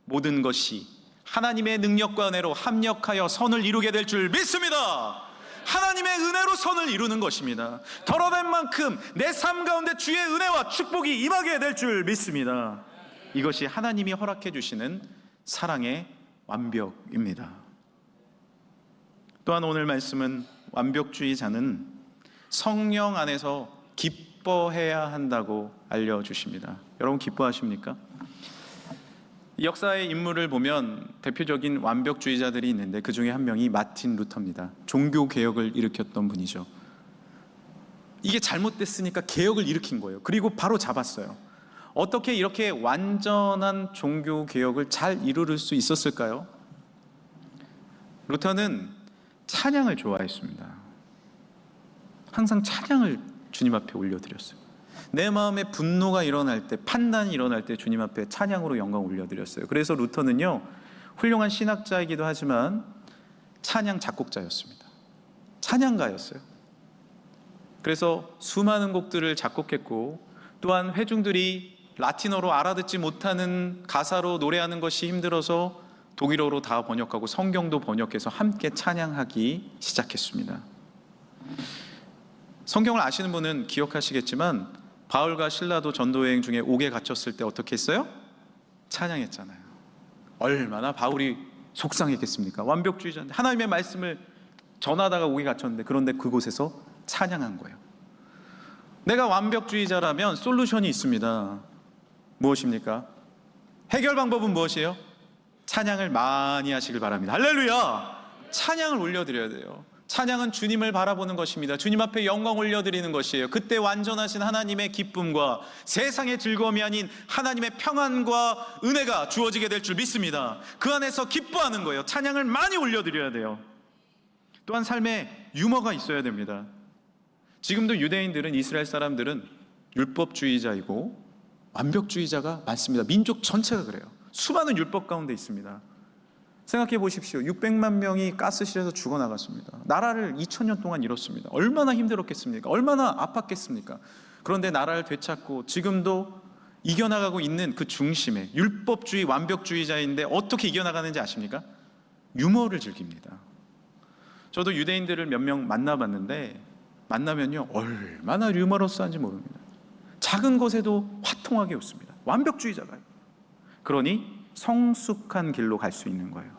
모든 것이 하나님의 능력과 은혜로 합력하여 선을 이루게 될 줄 믿습니다. 하나님의 은혜로 선을 이루는 것입니다. 덜어낸 만큼 내 삶 가운데 주의 은혜와 축복이 임하게 될 줄 믿습니다. 이것이 하나님이 허락해 주시는 사랑의 완벽입니다. 또한 오늘 말씀은 완벽주의자는 성령 안에서 기뻐해야 한다고 알려주십니다. 여러분, 기뻐하십니까? 역사의 인물을 보면 대표적인 완벽주의자들이 있는데 그 중에 한 명이 마틴 루터입니다. 종교개혁을 일으켰던 분이죠. 이게 잘못됐으니까 개혁을 일으킨 거예요. 그리고 바로 잡았어요. 어떻게 이렇게 완전한 종교개혁을 잘 이룰 수 있었을까요? 루터는 찬양을 좋아했습니다. 항상 찬양을 주님 앞에 올려드렸어요. 내 마음에 분노가 일어날 때, 판단이 일어날 때 주님 앞에 찬양으로 영광 올려드렸어요. 그래서 루터는요, 훌륭한 신학자이기도 하지만 찬양 작곡자였습니다. 찬양가였어요. 그래서 수많은 곡들을 작곡했고, 또한 회중들이 라틴어로 알아듣지 못하는 가사로 노래하는 것이 힘들어서 독일어로 다 번역하고 성경도 번역해서 함께 찬양하기 시작했습니다. 성경을 아시는 분은 기억하시겠지만 바울과 실라도 전도여행 중에 옥에 갇혔을 때 어떻게 했어요? 찬양했잖아요. 얼마나 바울이 속상했겠습니까? 완벽주의자인데 하나님의 말씀을 전하다가 옥에 갇혔는데, 그런데 그곳에서 찬양한 거예요. 내가 완벽주의자라면 솔루션이 있습니다. 무엇입니까? 해결 방법은 무엇이에요? 찬양을 많이 하시길 바랍니다. 할렐루야! 찬양을 올려드려야 돼요. 찬양은 주님을 바라보는 것입니다. 주님 앞에 영광 올려드리는 것이에요. 그때 완전하신 하나님의 기쁨과 세상의 즐거움이 아닌 하나님의 평안과 은혜가 주어지게 될 줄 믿습니다. 그 안에서 기뻐하는 거예요. 찬양을 많이 올려드려야 돼요. 또한 삶에 유머가 있어야 됩니다. 지금도 유대인들은, 이스라엘 사람들은 율법주의자이고 완벽주의자가 많습니다. 민족 전체가 그래요. 수많은 율법 가운데 있습니다. 생각해 보십시오. 600만 명이 가스실에서 죽어나갔습니다. 나라를 2000년 동안 잃었습니다. 얼마나 힘들었겠습니까? 얼마나 아팠겠습니까? 그런데 나라를 되찾고 지금도 이겨나가고 있는 그 중심에 율법주의 완벽주의자인데 어떻게 이겨나가는지 아십니까? 유머를 즐깁니다. 저도 유대인들을 몇 명 만나봤는데 만나면요 얼마나 유머러스한지 모릅니다. 작은 것에도 화통하게 웃습니다. 완벽주의자가요. 그러니 성숙한 길로 갈 수 있는 거예요.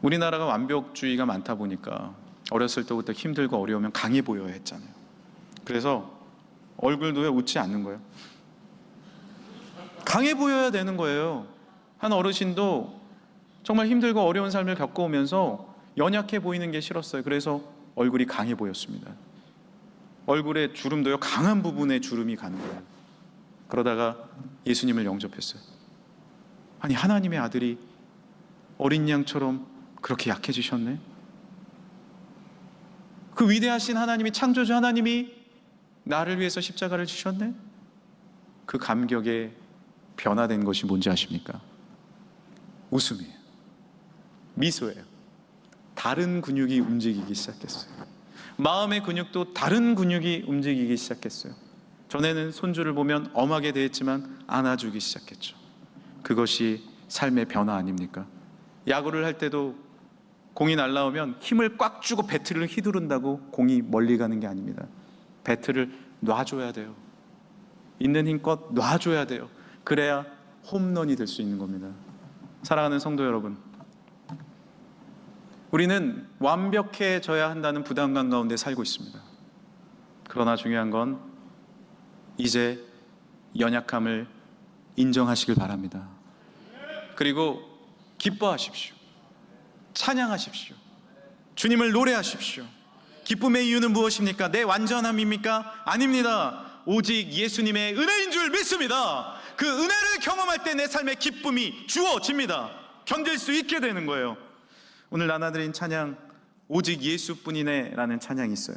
우리나라가 완벽주의가 많다 보니까 어렸을 때부터 힘들고 어려우면 강해 보여야 했잖아요. 그래서 얼굴도 왜 웃지 않는 거예요? 강해 보여야 되는 거예요. 한 어르신도 정말 힘들고 어려운 삶을 겪어오면서 연약해 보이는 게 싫었어요. 그래서 얼굴이 강해 보였습니다. 얼굴에 주름도요 강한 부분에 주름이 가는 거예요. 그러다가 예수님을 영접했어요. 아니 하나님의 아들이 어린 양처럼 그렇게 약해지셨네. 그 위대하신 하나님이, 창조주 하나님이 나를 위해서 십자가를 지셨네. 그 감격에 변화된 것이 뭔지 아십니까? 웃음이에요. 미소예요. 다른 근육이 움직이기 시작했어요. 마음의 근육도 다른 근육이 움직이기 시작했어요. 전에는 손주를 보면 엄하게 대했지만 안아주기 시작했죠. 그것이 삶의 변화 아닙니까? 야구를 할 때도 공이 날아오면 힘을 꽉 주고 배트를 휘두른다고 공이 멀리 가는 게 아닙니다. 배트를 놔줘야 돼요. 있는 힘껏 놔줘야 돼요. 그래야 홈런이 될 수 있는 겁니다. 사랑하는 성도 여러분, 우리는 완벽해져야 한다는 부담감 가운데 살고 있습니다. 그러나 중요한 건 이제 연약함을 인정하시길 바랍니다. 그리고 기뻐하십시오. 찬양하십시오. 주님을 노래하십시오. 기쁨의 이유는 무엇입니까? 내 완전함입니까? 아닙니다. 오직 예수님의 은혜인 줄 믿습니다. 그 은혜를 경험할 때 내 삶의 기쁨이 주어집니다. 견딜 수 있게 되는 거예요. 오늘 나눠드린 찬양 오직 예수뿐이네 라는 찬양이 있어요.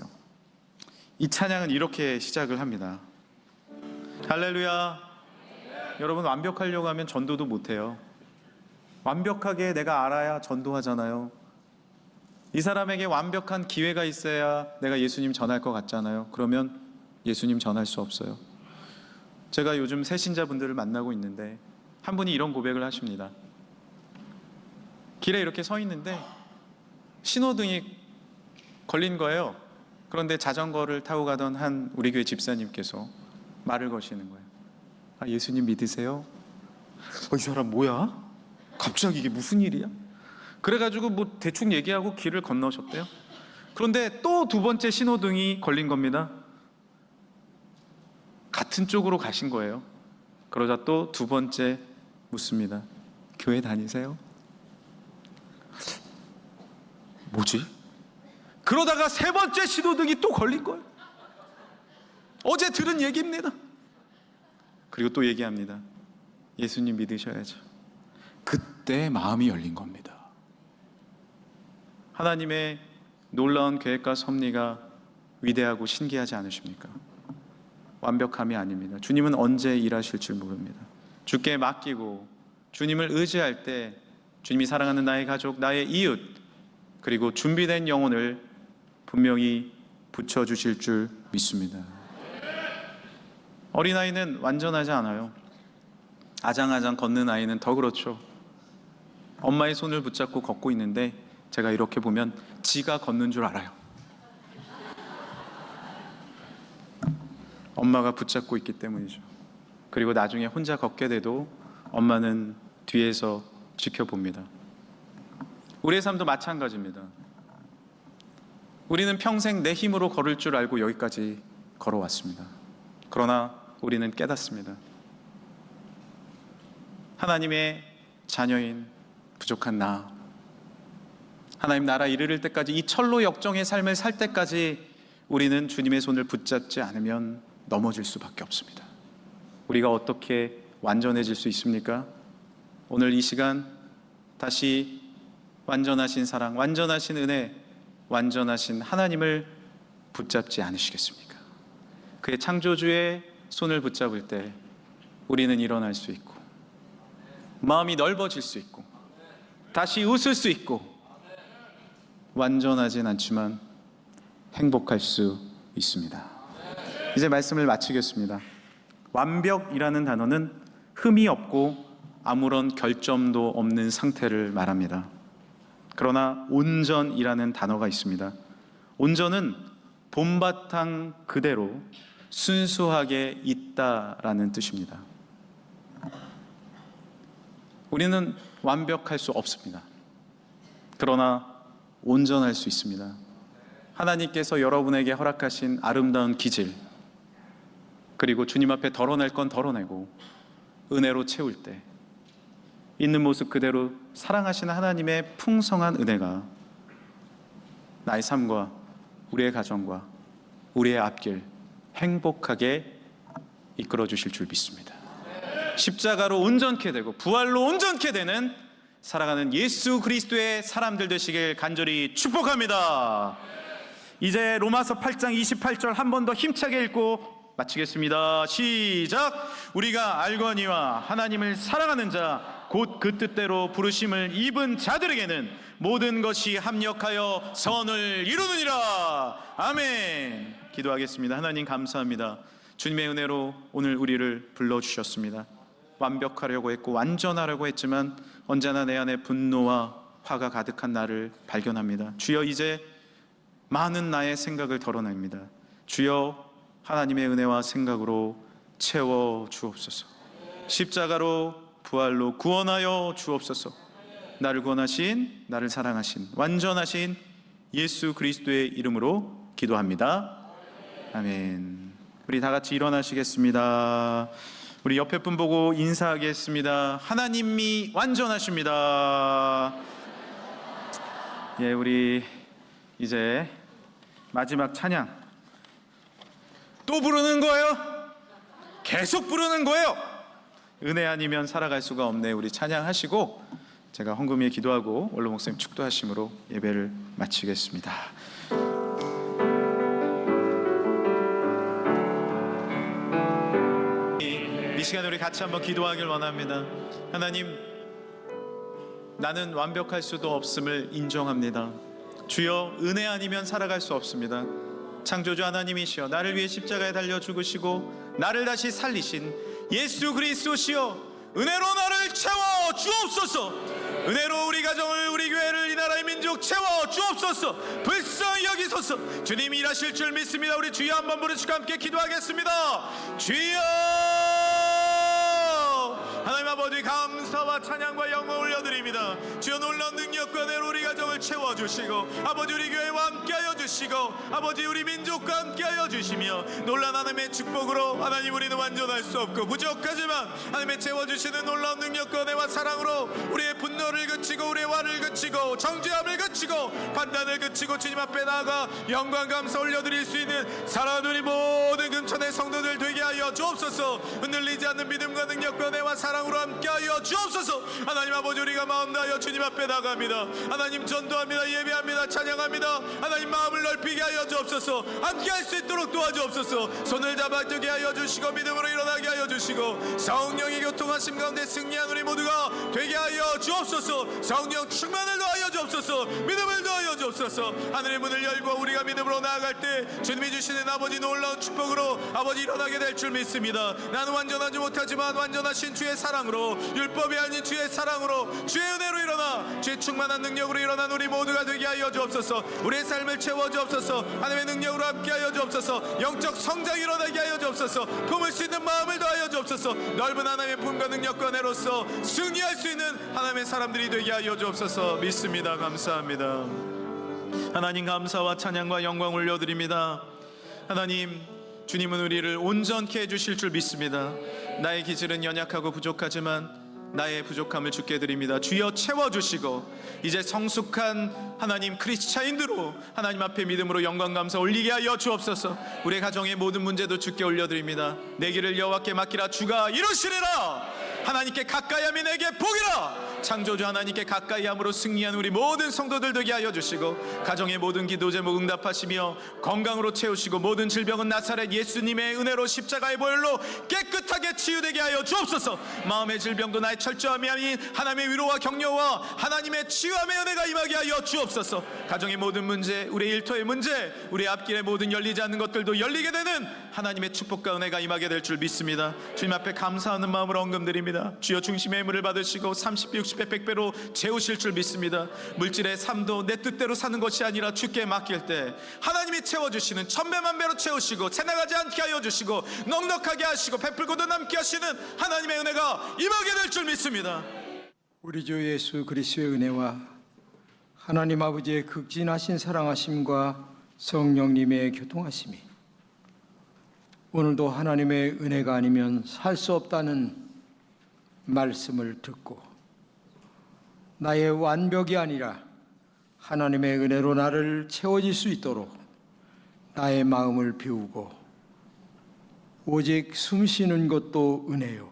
이 찬양은 이렇게 시작을 합니다. 할렐루야. 여러분, 완벽하려고 하면 전도도 못해요. 완벽하게 내가 알아야 전도하잖아요. 이 사람에게 완벽한 기회가 있어야 내가 예수님 전할 것 같잖아요. 그러면 예수님 전할 수 없어요. 제가 요즘 새신자분들을 만나고 있는데 한 분이 이런 고백을 하십니다. 길에 이렇게 서 있는데 신호등이 걸린 거예요. 그런데 자전거를 타고 가던 한 우리 교회 집사님께서 말을 거시는 거예요. 아, 예수님 믿으세요? 이 사람 뭐야? 갑자기 이게 무슨 일이야? 그래가지고 뭐 대충 얘기하고 길을 건너셨대요. 그런데 또 두 번째 신호등이 걸린 겁니다. 같은 쪽으로 가신 거예요. 그러자 또 두 번째 묻습니다. 교회 다니세요? 뭐지? 그러다가 세 번째 신호등이 또 걸린 거예요. 어제 들은 얘기입니다. 그리고 또 얘기합니다. 예수님 믿으셔야죠. 그때 마음이 열린 겁니다. 하나님의 놀라운 계획과 섭리가 위대하고 신기하지 않으십니까? 완벽함이 아닙니다. 주님은 언제 일하실 줄 모릅니다. 주께 맡기고 주님을 의지할 때 주님이 사랑하는 나의 가족, 나의 이웃, 그리고 준비된 영혼을 분명히 붙여주실 줄 믿습니다. 어린아이는 완전하지 않아요. 아장아장 걷는 아이는 더 그렇죠. 엄마의 손을 붙잡고 걷고 있는데 제가 이렇게 보면 지가 걷는 줄 알아요. 엄마가 붙잡고 있기 때문이죠. 그리고 나중에 혼자 걷게 돼도 엄마는 뒤에서 지켜봅니다. 우리의 삶도 마찬가지입니다. 우리는 평생 내 힘으로 걸을 줄 알고 여기까지 걸어왔습니다. 그러나 우리는 깨닫습니다. 하나님의 자녀인 부족한 나, 하나님 나라 이르를 때까지, 이 철로 역정의 삶을 살 때까지 우리는 주님의 손을 붙잡지 않으면 넘어질 수밖에 없습니다. 우리가 어떻게 완전해질 수 있습니까? 오늘 이 시간 다시 완전하신 사랑, 완전하신 은혜, 완전하신 하나님을 붙잡지 않으시겠습니까? 그의 창조주의 손을 붙잡을 때 우리는 일어날 수 있고 마음이 넓어질 수 있고 다시 웃을 수 있고 완전하진 않지만 행복할 수 있습니다. 이제 말씀을 마치겠습니다. 완벽이라는 단어는 흠이 없고 아무런 결점도 없는 상태를 말합니다. 그러나 온전이라는 단어가 있습니다. 온전은 본바탕 그대로 순수하게 있다라는 뜻입니다. 우리는 완벽할 수 없습니다. 그러나 온전할 수 있습니다. 하나님께서 여러분에게 허락하신 아름다운 기질, 그리고 주님 앞에 덜어낼 건 덜어내고 은혜로 채울 때 있는 모습 그대로 사랑하시는 하나님의 풍성한 은혜가 나의 삶과 우리의 가정과 우리의 앞길 행복하게 이끌어 주실 줄 믿습니다. 십자가로 온전케 되고 부활로 온전케 되는 살아가는 예수 그리스도의 사람들 되시길 간절히 축복합니다. 이제 로마서 8장 28절 한 번 더 힘차게 읽고 마치겠습니다. 시작. 우리가 알거니와 하나님을 사랑하는 자 곧 그 뜻대로 부르심을 입은 자들에게는 모든 것이 합력하여 선을 이루느니라. 아멘. 기도하겠습니다. 하나님 감사합니다. 주님의 은혜로 오늘 우리를 불러주셨습니다. 완벽하려고 했고 완전하려고 했지만 언제나 내 안에 분노와 화가 가득한 나를 발견합니다. 주여, 이제 많은 나의 생각을 덜어냅니다. 주여, 하나님의 은혜와 생각으로 채워 주옵소서. 십자가로 부활로 구원하여 주옵소서. 나를 구원하신, 나를 사랑하신, 완전하신 예수 그리스도의 이름으로 기도합니다. 아멘. 우리 다 같이 일어나시겠습니다. 우리 옆에 분 보고 인사하겠습니다. 하나님이 완전하십니다. 예, 우리 이제 마지막 찬양 또 부르는 거예요? 계속 부르는 거예요? 은혜 아니면 살아갈 수가 없네. 우리 찬양하시고 제가 헌금에 기도하고 원로 목사님 축도하심으로 예배를 마치겠습니다. 이 시간에 우리 같이 한번 기도하길 원합니다. 하나님, 나는 완벽할 수도 없음을 인정합니다. 주여, 은혜 아니면 살아갈 수 없습니다. 창조주 하나님이시여, 나를 위해 십자가에 달려 죽으시고 나를 다시 살리신 예수 그리스도시여, 은혜로 나를 채워 주옵소서. 은혜로 우리 가정을, 우리 교회를, 이 나라의 민족 채워 주옵소서. 불쌍히 여기소서. 주님이 일하실 줄 믿습니다. 우리 주여 한번 부르시고 함께 기도하겠습니다. 주여, 하나님 아버지 감사와 찬양과 영광을 올려드립니다. 주여, 놀라운 능력과 은혜로 우리 가정을 채워주시고 아버지 우리 교회와 함께하여 주시고 아버지 우리 민족과 함께하여 주시며 놀라운 하나님의 축복으로 하나님 우리는 완전할 수 없고 부족하지만 하나님의 채워주시는 놀라운 능력과 은혜와 사랑으로 우리의 분노를 그치고 우리의 화를 그치고 정죄함을 그치고 판단을 그치고 주님 앞에 나아가 영광 감사 올려드릴 수 있는 사랑하는 우리 모든 금천의 성도들 되게 하여 주옵소서. 흔들리지 않는 믿음과 능력과 은혜와 사랑으로 함께하여 주옵소서. 하나님 아버지, 우리가 마음 다하여 주님 앞에 나갑니다. 하나님 전도합니다. 예배합니다. 찬양합니다. 하나님 마음을 넓히게 하여 주옵소서. 함께할 수 있도록 도와주옵소서. 손을 잡아주게 하여 주시고 믿음으로 일어나게 하여 주시고 성령의 교통하심 가운데 승리한 우리 모두가 되게 하여 주옵소서. 성령 충만을 더하여 주옵소서. 믿음을 더하여 주옵소서. 하늘의 문을 열고 우리가 믿음으로 나아갈 때 주님이 주시는 아버지 놀라운 축복으로 아버지 일어나게 될 줄 믿습니다. 나는 완전하지 못하지만 완전하신 주의 사랑으로, 율법이 아닌 주의 사랑으로, 주의 은혜로 일어나 주의 충만한 능력으로 일어난 우리 모두가 되게 하여 주옵소서. 우리의 삶을 채워 주옵소서. 하나님의 능력으로 함께 하여 주옵소서. 영적 성장이 일어나게 하여 주옵소서. 품을 수 있는 마음을 더하여 주옵소서. 넓은 하나님의 품과 능력과 은혜로서 승리할 수 있는 하나님의 사람들이 되게 하여 주옵소서. 믿습니다. 감사합니다. 하나님 감사와 찬양과 영광 올려드립니다. 하나님, 주님은 우리를 온전케 해주실 줄 믿습니다. 나의 기질은 연약하고 부족하지만 나의 부족함을 주께 드립니다. 주여 채워주시고 이제 성숙한 하나님 크리스찬인으로 하나님 앞에 믿음으로 영광 감사 올리게 하여 주옵소서. 우리 가정의 모든 문제도 주께 올려드립니다. 내 길을 여호와께 맡기라. 주가 이루시리라. 하나님께 가까이 하면 내게 복이라. 창조주 하나님께 가까이 함으로 승리한 우리 모든 성도들 되게 하여 주시고, 가정의 모든 기도 제목 응답하시며 건강으로 채우시고, 모든 질병은 나사렛 예수님의 은혜로 십자가의 보혈로 깨끗하게 치유되게 하여 주옵소서. 마음의 질병도 나의 철저함이 아닌 하나님의 위로와 격려와 하나님의 치유함의 은혜가 임하게 하여 주옵소서. 가정의 모든 문제, 우리의 일터의 문제, 우리의 앞길의 모든 열리지 않는 것들도 열리게 되는 하나님의 축복과 은혜가 임하게 될 줄 믿습니다. 주님 앞에 감사하는 마음으로 언금드립니다. 주여 중심의 물을 받으시고 30배, 60배, 100배로 채우실 줄 믿습니다. 물질의 삶도 내 뜻대로 사는 것이 아니라 주께 맡길 때 하나님이 채워주시는 1000배, 1000배로 채우시고 새나가지 않게 하여 주시고 넉넉하게 하시고 베풀고도 남게 하시는 하나님의 은혜가 임하게 될 줄 믿습니다. 우리 주 예수 그리스도의 은혜와 하나님 아버지의 극진하신 사랑하심과 성령님의 교통하심이 오늘도 하나님의 은혜가 아니면 살 수 없다는 말씀을 듣고 나의 완벽이 아니라 하나님의 은혜로 나를 채워질 수 있도록 나의 마음을 비우고 오직 숨 쉬는 것도 은혜요,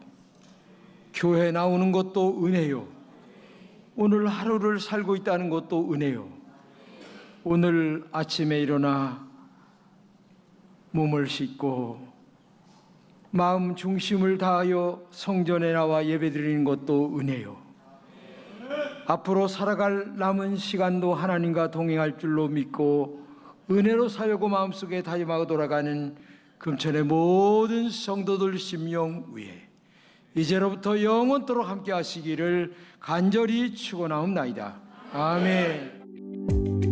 교회 나오는 것도 은혜요, 오늘 하루를 살고 있다는 것도 은혜요, 오늘 아침에 일어나 몸을 씻고 마음 중심을 다하여 성전에 나와 예배드리는 것도 은혜요, 앞으로 살아갈 남은 시간도 하나님과 동행할 줄로 믿고 은혜로 살려고 마음속에 다짐하고 돌아가는 금천의 모든 성도들 심령 위에 이제로부터 영원토록 함께 하시기를 간절히 축원하옵나이다. 아멘.